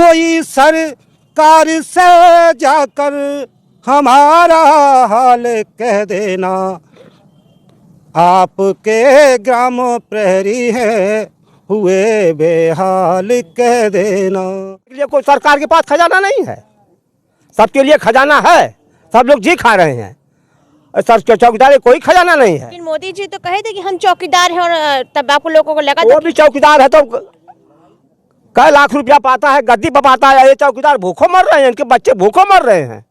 कोई सरकार से जाकर हमारा हाल कह देना, आपके ग्राम प्रहरी है हुए बेहाल कह देना। ये कोई सरकार के पास खजाना नहीं है, सबके लिए खजाना है, सब लोग जी खा रहे हैं। सर चौकीदार कोई खजाना नहीं है। लेकिन मोदी जी तो कहे थे कि हम चौकीदार हैं, और तब आपको लोगों को लगा वो भी चौकीदार है तो कई लाख रुपया पाता है, गद्दी पर पाता है। ये चौकीदार भूखों मर रहे हैं, इनके बच्चे भूखों मर रहे हैं।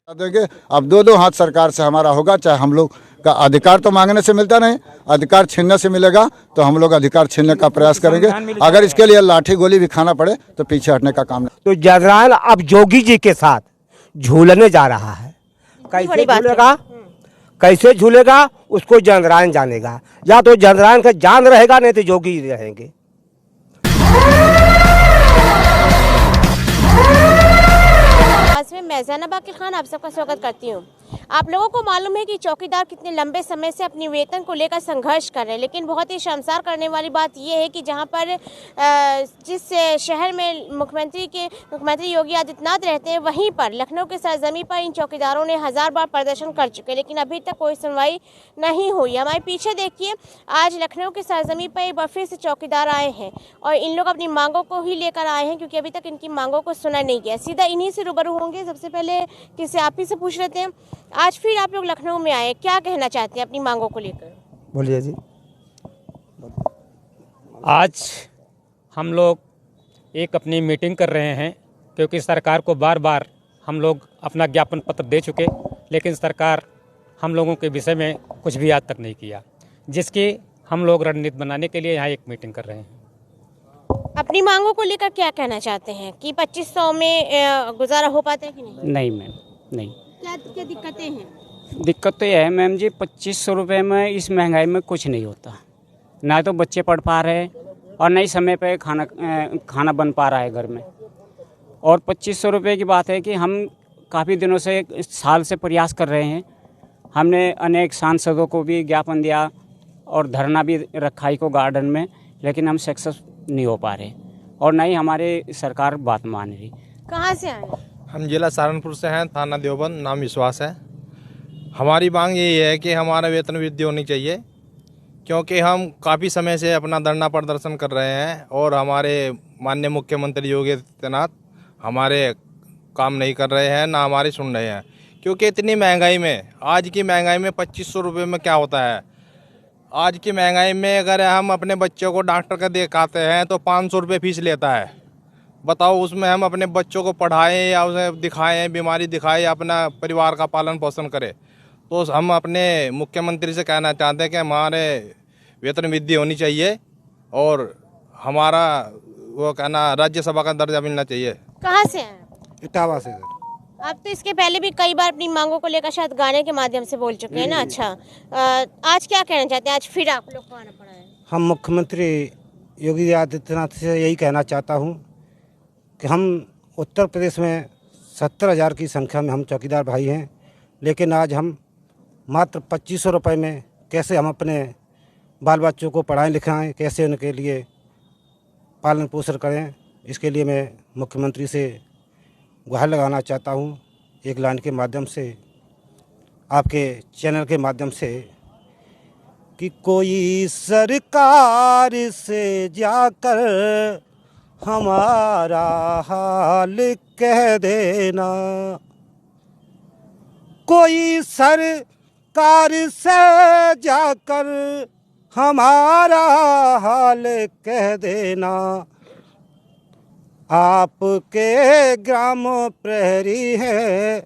देंगे अब दो हाथ सरकार से हमारा होगा, चाहे हम लोग का अधिकार तो मांगने से मिलता नहीं, अधिकार छीनने से मिलेगा, तो हम लोग अधिकार छीनने का प्रयास करेंगे। अगर इसके लिए लाठी गोली भी खाना पड़े तो पीछे हटने का काम नहीं। तो जनरल अब जोगी जी के साथ झूलने जा रहा है। कैसे झूलेगा, कैसे झूलेगा उसको जनरायन जानेगा। या तो जनरायन का जान रहेगा, नहीं तो जोगी रहेंगे। मैं ज़ैनब आकिल खान आप सबका स्वागत करती हूँ। आप लोगों को मालूम है कि चौकीदार कितने लंबे समय से अपनी वेतन को लेकर संघर्ष कर रहे हैं, लेकिन बहुत ही शर्मसार करने वाली बात यह है कि जहाँ पर जिस शहर में मुख्यमंत्री योगी आदित्यनाथ रहते हैं, वहीं पर लखनऊ के सरजमी पर इन चौकीदारों ने 1000 बार प्रदर्शन कर चुके, लेकिन अभी तक कोई सुनवाई नहीं हुई। हमारे पीछे देखिए, आज लखनऊ के सरजमी पर एक बार फिर से चौकीदार आए हैं और इन लोग अपनी मांगों को ही लेकर आए हैं, क्योंकि अभी तक इनकी मांगों को सुना नहीं गया। सीधा इन्हीं से रूबरू होंगे। सबसे पहले किसी आप ही से पूछ लेते हैं, आज फिर आप लोग लखनऊ में आए, क्या कहना चाहते हैं अपनी मांगों को लेकर? बोलिए जी। आज हम लोग एक अपनी मीटिंग कर रहे हैं, क्योंकि सरकार को बार बार हम लोग अपना ज्ञापन पत्र दे चुके, लेकिन सरकार हम लोगों के विषय में कुछ भी आज तक नहीं किया, जिसकी हम लोग रणनीति बनाने के लिए यहाँ एक मीटिंग कर रहे हैं। अपनी मांगों को लेकर क्या कहना चाहते हैं कि 2500 में गुजारा हो पाता है कि नहीं? नहीं मैम, नहीं। क्या दिक्कतें हैं? दिक्कत तो यह है मैम जी, 2500 रुपये में इस महंगाई में कुछ नहीं होता। ना तो बच्चे पढ़ पा रहे हैं और ना ही समय पे खाना बन पा रहा है घर में। और 2500 रुपये की बात है कि हम काफ़ी दिनों से, साल से प्रयास कर रहे हैं। हमने अनेक सांसदों को भी ज्ञापन दिया और धरना भी रखा ही को गार्डन में, लेकिन हम सक्सेस नहीं हो पा रहे और ना ही हमारे सरकार बात मान रही। कहाँ से आए? हम जिला सहारनपुर से हैं, थाना देवबंद, नाम विश्वास है। हमारी मांग यही है कि हमारा वेतन वृद्धि होनी चाहिए, क्योंकि हम काफ़ी समय से अपना धरना प्रदर्शन कर रहे हैं और हमारे माननीय मुख्यमंत्री योगी आदित्यनाथ हमारे काम नहीं कर रहे हैं, ना हमारी सुन रहे हैं। क्योंकि इतनी महंगाई में, आज की महंगाई में 2500 रुपये में क्या होता है। आज की महंगाई में अगर हम अपने बच्चों को डॉक्टर का दिखाते हैं तो 500 रुपये फीस लेता है। बताओ, उसमें हम अपने बच्चों को पढ़ाएं या उसे दिखाएं, बीमारी दिखाएं, अपना परिवार का पालन पोषण करें। तो हम अपने मुख्यमंत्री से कहना चाहते हैं कि हमारे वेतन वृद्धि होनी चाहिए और हमारा वो कहना राज्यसभा का दर्जा मिलना चाहिए। कहाँ से हैं? इटावा से। आप तो इसके पहले भी कई बार अपनी मांगों को लेकर शायद गाने के माध्यम से बोल चुके हैं ना। अच्छा, आज क्या कहना चाहते हैं? आज फिर आप लोग को आना पड़ा है। हम मुख्यमंत्री योगी आदित्यनाथ से यही कहना चाहता हूँ कि हम उत्तर प्रदेश में 70,000 की संख्या में हम चौकीदार भाई हैं, लेकिन आज हम मात्र 2500 रुपये में कैसे हम अपने बाल बच्चों को पढ़ाएं लिखाएं, कैसे उनके लिए पालन पोषण करें। इसके लिए मैं मुख्यमंत्री से गुहार लगाना चाहता हूँ, एक लाइन के माध्यम से, आपके चैनल के माध्यम से, कि कोई सरकार से जाकर हमारा हाल कह देना, कोई सरकार से जाकर हमारा हाल कह देना, आपके ग्राम प्रहरी है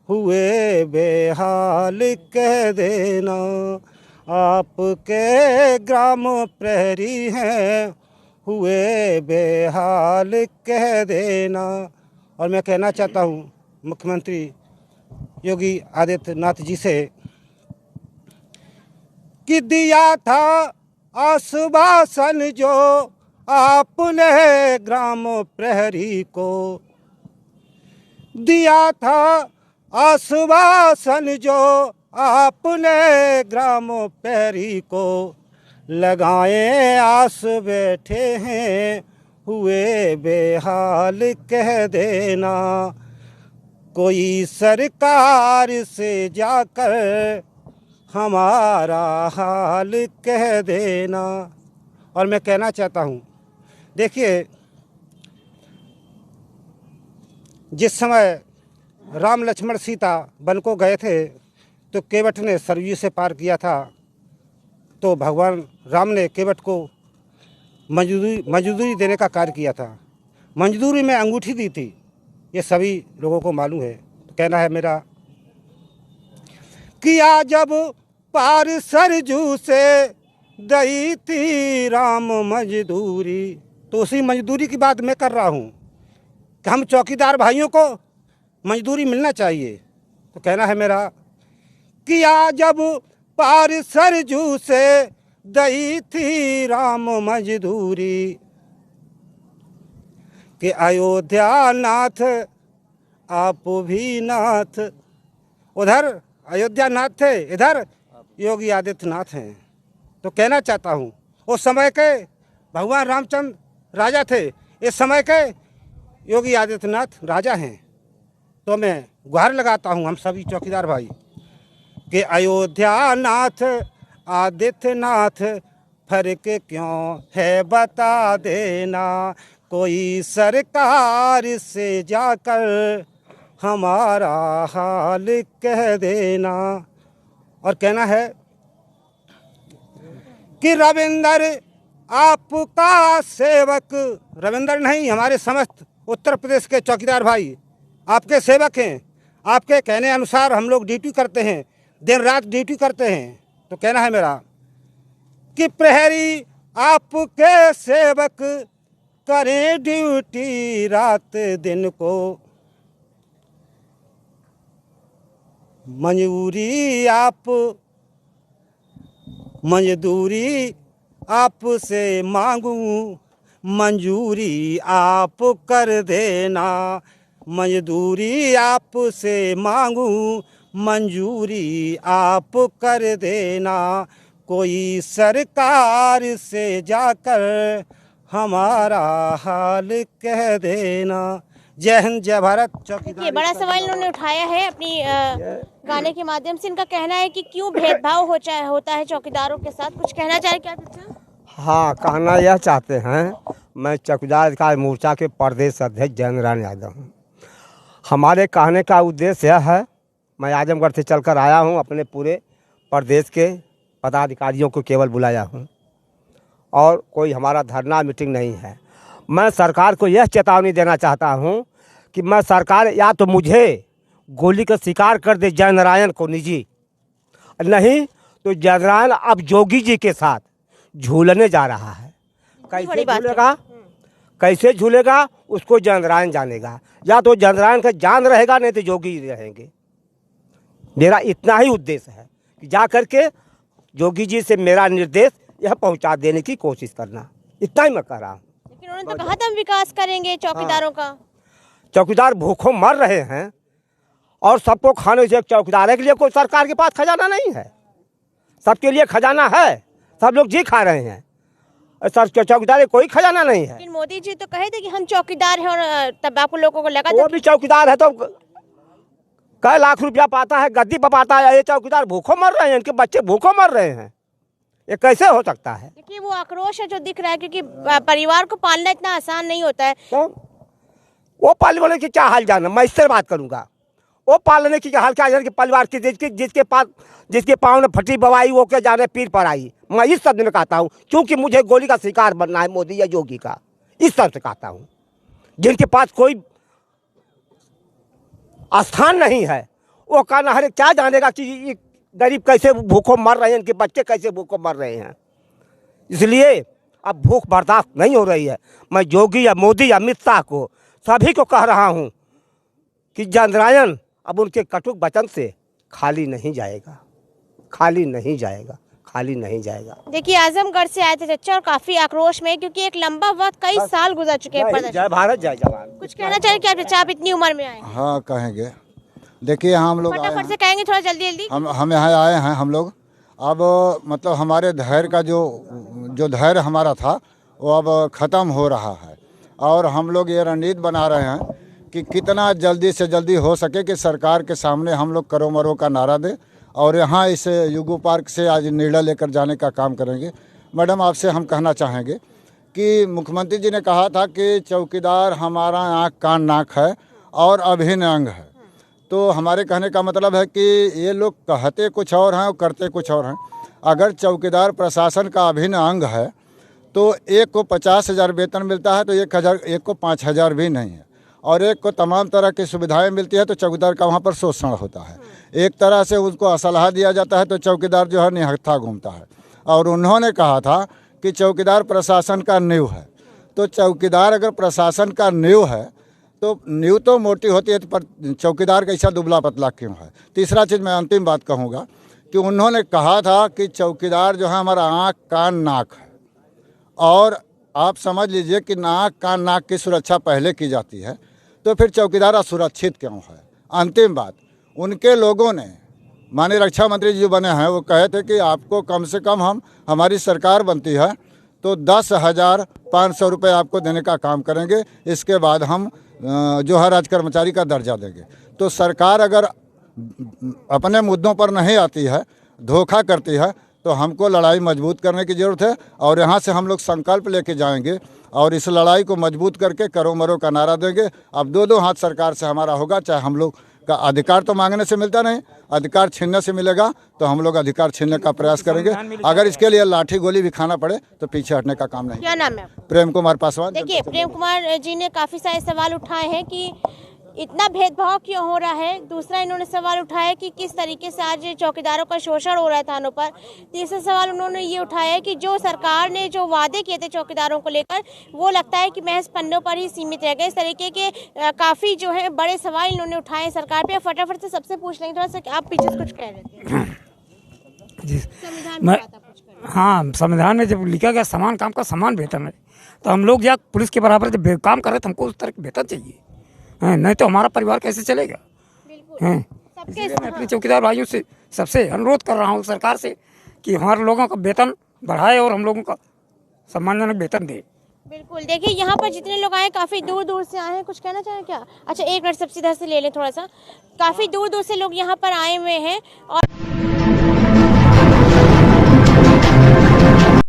हुए बेहाल कह देना, आपके ग्राम प्रहरी हैं हुए बेहाल कह देना। और मैं कहना चाहता हूँ मुख्यमंत्री योगी आदित्यनाथ जी से कि दिया था आश्वासन जो आपने ग्राम प्रहरी को, दिया था आश्वासन जो आपने ग्राम प्रहरी को, लगाए आस बैठे हैं हुए बेहाल कह देना, कोई सरकार से जाकर हमारा हाल कह देना। और मैं कहना चाहता हूँ, देखिए जिस समय राम लक्ष्मण सीता वन को गए थे तो केवट ने सरयू से पार किया था, तो भगवान राम ने केवट को मजदूरी देने का कार्य किया था, मजदूरी में अंगूठी दी थी, ये सभी लोगों को मालूम है। तो कहना है मेरा, किया जब पार सरजू से दई थी राम मजदूरी, तो उसी मजदूरी की बात मैं कर रहा हूँ कि हम चौकीदार भाइयों को मजदूरी मिलना चाहिए। तो कहना है मेरा, किया जब पार सरजू से दई थी राम मजदूरी, कि अयोध्या नाथ आप भी नाथ, उधर अयोध्या नाथ थे, इधर योगी आदित्यनाथ हैं। तो कहना चाहता हूँ, उस समय के भगवान रामचंद्र राजा थे, इस समय के योगी आदित्यनाथ राजा हैं। तो मैं गुहार लगाता हूँ हम सभी चौकीदार भाई कि अयोध्या नाथ आदित्यनाथ फर्क क्यों है बता देना, कोई सरकार से जाकर हमारा हाल कह देना। और कहना है कि रविंदर आपका सेवक, रविंदर नहीं, हमारे समस्त उत्तर प्रदेश के चौकीदार भाई आपके सेवक हैं, आपके कहने अनुसार हम लोग ड्यूटी करते हैं, दिन रात ड्यूटी करते हैं। तो कहना है मेरा कि प्रहरी आपके सेवक करें ड्यूटी रात दिन को, मजदूरी आपसे मांगूं, मंजूरी आप कर देना, मजदूरी आपसे मांगूं, मंजूरी आप कर देना, कोई सरकार से जाकर हमारा हाल कह देना। जय हिंद, जय भारत। ये बड़ा सवाल इन्होंने उठाया है अपनी गाने के माध्यम से। इनका कहना है कि क्यों भेदभाव होता है चौकीदारों के साथ, कुछ कहना चाहे क्या चाचा? हाँ, कहना यह चाहते हैं, मैं चौकीदार अधिकार मोर्चा के प्रदेश अध्यक्ष जयनारायण यादव हूँ। हमारे कहने का उद्देश्य यह है, मैं आजमगढ़ से चलकर आया हूँ, अपने पूरे प्रदेश के पदाधिकारियों को केवल बुलाया हूँ और कोई हमारा धरना मीटिंग नहीं है। मैं सरकार को यह चेतावनी देना चाहता हूँ कि मैं सरकार या तो मुझे गोली का शिकार कर दे जयनारायण को निजी, नहीं तो जयनारायण अब जोगी जी के साथ झूलने जा रहा है। कैसे झूलेगा, कैसे झूलेगा उसको जयनारायण जानेगा, या तो जयनारायण का जान रहेगा नहीं तो जोगी रहेंगे। मेरा इतना ही उद्देश्य है कि जा करके जोगी जी से मेरा निर्देश यह पहुंचा देने की कोशिश करना, इतना ही मैं कर रहा हूँ। लेकिन उन्होंने तो कहा था हम विकास करेंगे चौकीदारों का। चौकीदार भूखों मर रहे हैं और सबको खाने से, चौकीदार के लिए कोई सरकार के पास खजाना नहीं है, सबके लिए खजाना है, सब लोग जी खा रहे हैं, सर चौकीदार कोई खजाना नहीं है। लेकिन मोदी जी तो कहे थे कि हम चौकीदार हैं, और तब आपको लोगों को लगा वो भी चौकीदार है तो कई लाख रुपया पाता है, गद्दी पर पाता है, ये चौकीदार भूखों मर रहे हैं, इनके बच्चे भूखों मर रहे हैं, ये कैसे हो सकता है? देखिए वो आक्रोश है जो दिख रहा है, क्योंकि परिवार को पालना इतना आसान नहीं होता है। तो वो पालने वाले की क्या हाल जाना, मैं इससे बात करूंगा। वो पालने की क्या हाल क्या जाने, परिवार की जिसके पाँव ने फटी बवाई वो के जाने पीर पर आई। मैं इस शब्द में कहता हूँ, क्योंकि मुझे गोली का शिकार बनना है मोदी या योगी का, इस शब्द से कहता हूँ। जिनके पास कोई स्थान नहीं है वो कहना है क्या जानेगा कि ये गरीब कैसे भूखों मर रहे हैं, इनके बच्चे कैसे भूखों मर रहे हैं। इसलिए अब भूख बर्दाश्त नहीं हो रही है। मैं योगी या मोदी या अमित शाह को सभी को कह रहा हूँ कि जयनारायण अब उनके कटुक वचन से खाली नहीं जाएगा, खाली नहीं जाएगा, खाली नहीं जाएगा। देखिए आजमगढ़ से आए थे चचा और काफी आक्रोश में, क्योंकि एक लंबा वक्त कई साल गुजर चुके हैं। जय भारत, जय जवान। कुछ कहना चाहिए क्या चचा, आप इतनी उम्र में आए? हाँ कहेंगे, देखिए यहाँ हम लोग फटाफट से कहेंगे, थोड़ा जल्दी जल्दी। हम यहाँ आए हैं हम लोग। अब मतलब हमारे धैर्य का जो धैर्य हमारा था वो अब ख़त्म हो रहा है। और हम लोग ये रणनीति बना रहे हैं कि कितना जल्दी से जल्दी हो सके कि सरकार के सामने हम लोग करो मरो का नारा दें और यहाँ इस युगो पार्क से आज निर्णय लेकर जाने का काम करेंगे। मैडम, आपसे हम कहना चाहेंगे कि मुख्यमंत्री जी ने कहा था कि चौकीदार हमारा आँख कान नाक है और अभिन्न अंग है। तो हमारे कहने का मतलब है कि ये लोग कहते कुछ और हैं और करते कुछ और हैं। अगर चौकीदार प्रशासन का अभिन्न अंग है तो एक को 50,000 वेतन मिलता है तो एक को 5,000 भी नहीं है, और एक को तमाम तरह की सुविधाएं मिलती है तो चौकीदार का वहाँ पर शोषण होता है। एक तरह से उसको असलाह दिया जाता है तो चौकीदार जो है निहत्था घूमता है। और उन्होंने कहा था कि चौकीदार प्रशासन का नींव है। तो चौकीदार अगर प्रशासन का नींव है तो नींव तो मोटी होती है, तो पर चौकीदार का ऐसा दुबला पतला क्यों है। तीसरा चीज़ मैं अंतिम बात कहूँगा कि उन्होंने कहा था कि चौकीदार जो है हमारा आँख कान नाक है, और आप समझ लीजिए कि नाक कान नाक की सुरक्षा पहले की जाती है तो फिर चौकीदार असुरक्षित क्यों है। अंतिम बात, उनके लोगों ने, माननीय रक्षा मंत्री जी जो बने हैं, वो कहे थे कि आपको कम से कम हमारी सरकार बनती है तो 10,500 रुपये आपको देने का काम करेंगे, इसके बाद हम जो है राज्य कर्मचारी का दर्जा देंगे। तो सरकार अगर अपने मुद्दों पर नहीं आती है, धोखा करती है, तो हमको लड़ाई मजबूत करने की ज़रूरत है और यहाँ से हम लोग संकल्प लेके जाएंगे और इस लड़ाई को मजबूत करके करो मरो का नारा देंगे। अब दो हाथ सरकार से हमारा होगा, चाहे हम लोग का अधिकार तो मांगने से मिलता नहीं, अधिकार छीनने से मिलेगा, तो हम लोग अधिकार छीनने का प्रयास करेंगे। अगर इसके लिए लाठी गोली भी खाना पड़े तो पीछे हटने का काम नहीं। क्या नाम है? प्रेम कुमार पासवान। देखिए, प्रेम कुमार जी ने काफ़ी सारे सवाल उठाए हैं कि इतना भेदभाव क्यों हो रहा है। दूसरा इन्होंने सवाल उठाया कि किस तरीके से आज चौकीदारों का शोषण हो रहा है थानों पर। तीसरा सवाल उन्होंने ये उठाया है कि जो सरकार ने जो वादे किए थे चौकीदारों को लेकर, वो लगता है कि महज पन्नों पर ही सीमित रह गए। इस तरीके के काफ़ी जो है बड़े सवाल इन्होंने उठाए सरकार पे। फटाफट से सबसे पूछ लेंगे, थोड़ा सा आप पीछे कुछ कह रहे थे जी। संविधान में बात आप कुछ कह रहे थे। हाँ, संविधान में जब लिखा गया समान काम का समान वेतन है, तो हम लोग या पुलिस के बराबर जब काम कर रहे तो हमको उस तरह का वेतन चाहिए, नहीं तो हमारा परिवार कैसे चलेगा। हैं, इसलिए मैं अपने चौकीदार भाइयों से सबसे अनुरोध कर रहा हूँ सरकार से कि हमारे लोगों का वेतन बढ़ाए और हम लोगों का सम्मानजनक वेतन दे। बिल्कुल, देखिए यहाँ पर जितने लोग आए काफ़ी दूर दूर से आए हैं। कुछ कहना चाहें क्या? अच्छा, एक मिनट सबसे इधर से ले लें थोड़ा सा। काफ़ी दूर दूर से लोग यहाँ पर आए हुए हैं और